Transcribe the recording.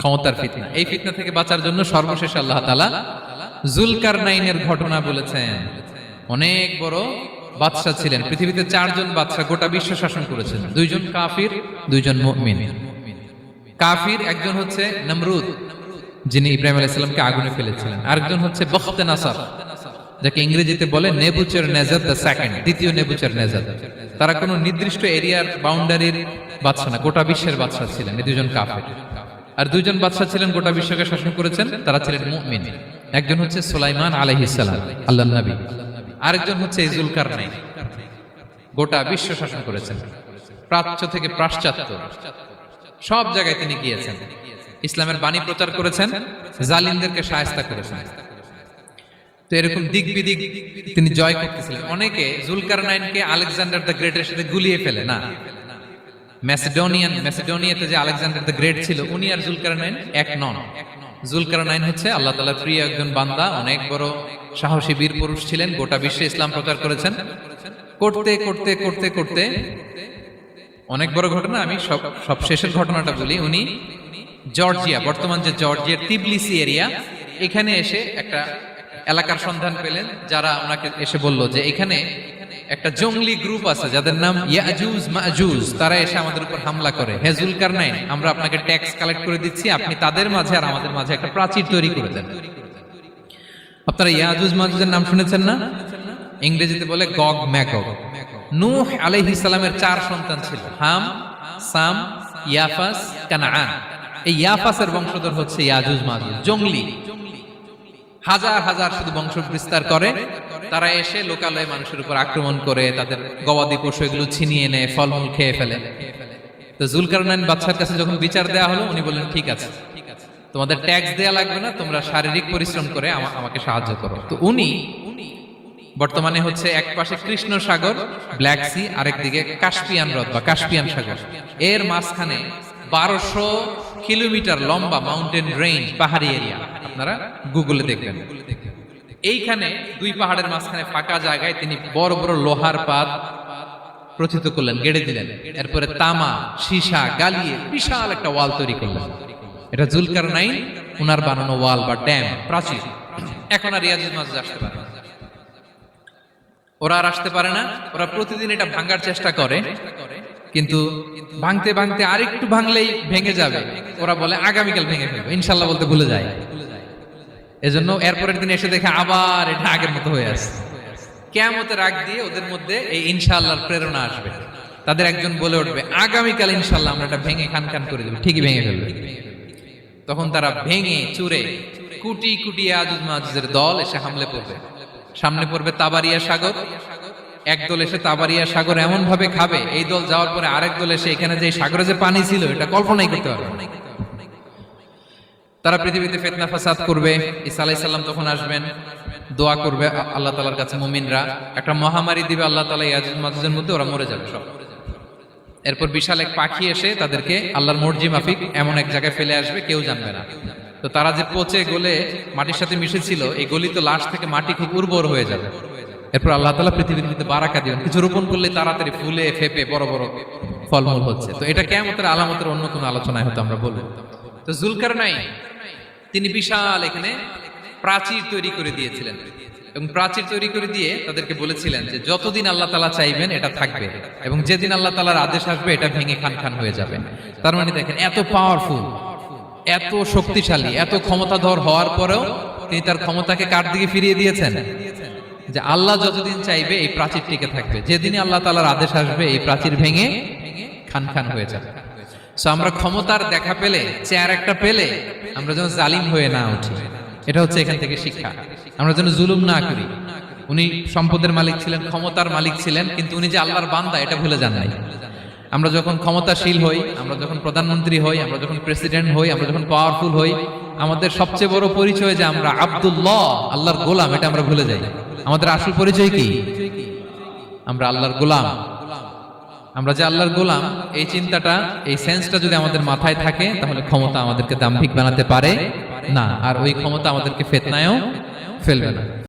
ক্ষমতার ফিতনা। এই ফিতনা থেকে বাঁচার জন্য সর্বশেষ আল্লাহ তাআলা যুলকারনাইনের ঘটনা বলেছেন। অনেক বড় বাদশা ছিলেন, পৃথিবীতে 4 জন বাদশা গোটা বিশ্ব শাসন করেছেন, 2 জন কাফির 2 জন মুমিন। কাফির একজন হচ্ছে নমরুদ, যিনি ইব্রাহিম আলাইহিস সালামকে আগুনে ফেলেছিলেন, আরেকজন হচ্ছে বখতে-নাসার, যাকে ইংরেজিতে বলে নেবুচারনেজার দ্য সেকেন্ড, দ্বিতীয় নেবুচারনেজার। তারা কোনো নির্দিষ্ট এরিয়ার বাউন্ডারির বাদশা না, গোটা বিশ্বের বাদশা ছিলেন এই 2 জন কাফির। আর 2 জন বাদশা ছিলেন গোটা বিশ্বকে শাসন করেছেন, তারা ছিলেন মুমিন। একজন হচ্ছে সুলাইমান আলাইহিস সালাম, আল্লাহর নবী, আরেকজন হচ্ছে যুলকারনাইন, গোটা বিশ্ব শাসন করেছেন, প্রাচ্য থেকে পাশ্চাত্য সব জায়গায় তিনি গিয়েছেন, ইসলামের বাণী প্রচার করেছেন, জালিমদেরকে শায়েস্তা করেছেন। তো এরকম দিক বিদিক তিনি জয় করতেছিলেন। অনেকে যুলকারনাইনকে আলেকজান্ডার দ্য গ্রেটের সাথে গুলিয়ে ফেলে না। ম্যাসিডোনিয়াতে যে আলেকজান্ডার দ্য গ্রেট ছিল, উনি আর যুলকারনাইন এক নন। যুলকারনাইন হচ্ছে আল্লাহ তাআলার প্রিয় একজন বান্দা, অনেক বড় সাহসী বীর পুরুষ ছিলেন, গোটা বিশ্বে ইসলাম প্রচার করেছেন। করতে করতে করতে করতে অনেক বড় ঘটনা, আমি সব শেষের ঘটনাটা বলি। উনি জর্জিয়া, বর্তমান যে জর্জিয়ার তিবলিসি এরিয়া, এখানে এসে একটা এলাকার সন্ধান পেলেন, যারা ওনাকে এসে বলল যে এখানে একটা জঙ্গলি গ্রুপ আছে যাদের নাম ইয়াজুজ মাজুজ, তারা এসে আমাদের উপর হামলা করে। হে যুলকারনাইন, আমরা আপনাকে ট্যাক্স কালেক্ট করে দিচ্ছি, আপনি তাদের মাঝে আর আমাদের মাঝে একটা প্রাচীর তৈরি করে দেন। আপনারা ইয়াজুজ মাজুজের নাম শুনেছেন না? ইংরেজিতে বলে গগ ম্যাগগ। নূহ আলাইহিস সালামের 4 সন্তান ছিল, হাম, সাম, ইয়াফাস, কানাআন। এই ইয়াফাসের বংশধর হচ্ছে ইয়াজুজ মাজুজ, জঙ্গলি, হাজার হাজার শুধু বংশ বিস্তার করে। তারা এসে লোকালয়ে মানুষের উপর আক্রমণ করে, তাদের গবাদি পশু এগুলো ছিনিয়ে নেয়, ফলমূল খেয়ে ফেলে। তো যুলকারনাইন বাদশার কাছে যখন বিচার দেওয়া হলো, উনি বললেন ঠিক আছে, তোমাদের ট্যাক্স দেয়া লাগবে না, তোমরা শারীরিক পরিশ্রম করে আমাকে সাহায্য করো। তো উনি বর্তমানে হচ্ছে এক পাশে কৃষ্ণ সাগর, ব্ল্যাক সি, আরেকদিকে কাস্পিয়ান হ্রদ বা কাস্পিয়ান সাগর, এর মাঝখানে 1200 কিলোমিটার লম্বা মাউন্টেন রেঞ্জ, পাহাড়ি এরিয়া, আপনারা গুগলে দেখবেন। এইখানে 2 পাহাড়ের মাঝখানে ফাঁকা জায়গায় তিনি বড় বড় লোহার পাত প্রথিত করলেন, গেড়ে দিলেন। এরপরে তামা, সীসা গালিয়ে বিশাল একটা ওয়াল তৈরি করলেন। এটা যুলকারনাইন উনার বানানো ওয়াল বা ড্যাম, প্রাচীর। এখন আর ইয়াজুজ মাজুজ আসতে পারে না, ওরা আর আসতে পারে না। ওরা প্রতিদিন এটা ভাঙার চেষ্টা করে, কিন্তু ভাঙতে ভাঙতে আরেকটু ভাঙলেই ভেঙে যাবে। ওরা বলে আগামীকাল ভেঙে ফেলবে, ইনশাল্লাহ বলতে ভুলে যায়। এজন্য এরপরের দিন এসে দেখে আবার এটা আগের মতো হয়ে আসে। কিয়ামতের আগ দিয়ে ওদের মধ্যে এই ইনশাআল্লাহর প্রেরণা আসবে। তাদের একজন বলে উঠবে, আগামীকাল ইনশাআল্লাহ আমরা এটা ভেঙে খান খান করে দেব, ঠিকই ভেঙে ফেলবে। তখন তারা ভেঙে চুরে কুটি কুটি ইয়াজুজ মাজুজের দল এসে হামলে পড়বে। সামনে পড়বে তাবারিয়া সাগর, একদল এসে তাবারিয়া সাগর এমন ভাবে খাবে, এই দল যাওয়ার পরে আরেক দল এসে এখানে যে সাগরে যে পানি ছিল এটা কল্পনাই করতে পারবে না। তারা পৃথিবীতে ফিতনা ফাসাদ করবে। ঈসা আলাইহিস সালাম তখন আসবেন, দোয়া করবে আল্লাহ তাআলার কাছে মুমিনরা, একটা মহামারী দিবে আল্লাহ তাআলা ইয়াজুজ মাজুজের মধ্যে, ওরা মরে যাবে সব। এরপর বিশাল এক পাখি এসে তাদেরকে আল্লাহর মর্জি মাফিক এমন এক জায়গায় ফেলে আসবে, কেউ জানবে না। তো তারা যে পচে গলে মাটির সাথে মিশেছিল, এই গলিত লাশ থেকে মাটি খুব উর্বর হয়ে যাবে। এরপর আল্লাহ তাআলা পৃথিবীর মধ্যে বারাকা দিবেন, কিছু রোপণ করলে তাড়াতাড়ি ফুলে ফেপে বড় বড় ফলমূল হচ্ছে। তো এটা কিয়ামতের আলামতের অন্য কোনো আলোচনায় হয়তো আমরা বলবো। তো যুলকারনাইন তিনি বিশাল এখানে প্রাচীর তৈরি করে দিয়েছিলেন, এবং প্রাচীর তৈরি করে দিয়ে তাদেরকে বলেছিলেন যে যতদিন আল্লাহ তাআলা চাইবেন এটা থাকবে, এবং যেদিন আল্লাহ তাআলার আদেশ আসবে এটা ভেঙে খান খান হয়ে যাবে। তার মানে দেখেন, এত পাওয়ারফুল, এত শক্তিশালী, এত ক্ষমতাধর হওয়ার পরেও তিনি তার ক্ষমতাকে কার দিকে ফিরিয়ে দিয়েছেন? যে আল্লাহ যতদিন চাইবে এই প্রাচীর টিকে থাকবে, যেদিনই আল্লাহ তাআলার আদেশ আসবে এই প্রাচীর ভেঙে খান খান হয়ে যাবে। সো আমরা ক্ষমতার দেখা পেলে, চেয়ার একটা পেলে, আমরা যেন জালিম হয়ে না উঠি, এটা হচ্ছে এখান থেকে শিক্ষা। আমরা যেন জুলুম না করি। উনি সম্পদের মালিক ছিলেন, ক্ষমতার মালিক ছিলেন, কিন্তু উনি যে আল্লাহর বান্দা এটা ভুলে যান নাই। আমরা যখন ক্ষমতাশীল হই, আমরা যখন প্রধানমন্ত্রী হই, আমরা যখন প্রেসিডেন্ট হই, আমরা যখন পাওয়ারফুল হই, আমাদের সবচেয়ে বড় পরিচয় যে আমরা আব্দুল্লাহ, আল্লাহর গোলাম, এটা আমরা ভুলে যাই। আমাদের আসল পরিচয় কি? আমরা আল্লাহর গোলাম। আমরা যে আল্লাহর গোলাম, এই চিন্তাটা, এই সেন্সটা যদি আমাদের মাথায় থাকে, তাহলে ক্ষমতা আমাদেরকে দাম্ভিক বানাতে পারে না, আর ওই ক্ষমতা আমাদেরকে ফিতনায়ও ফেলবে না।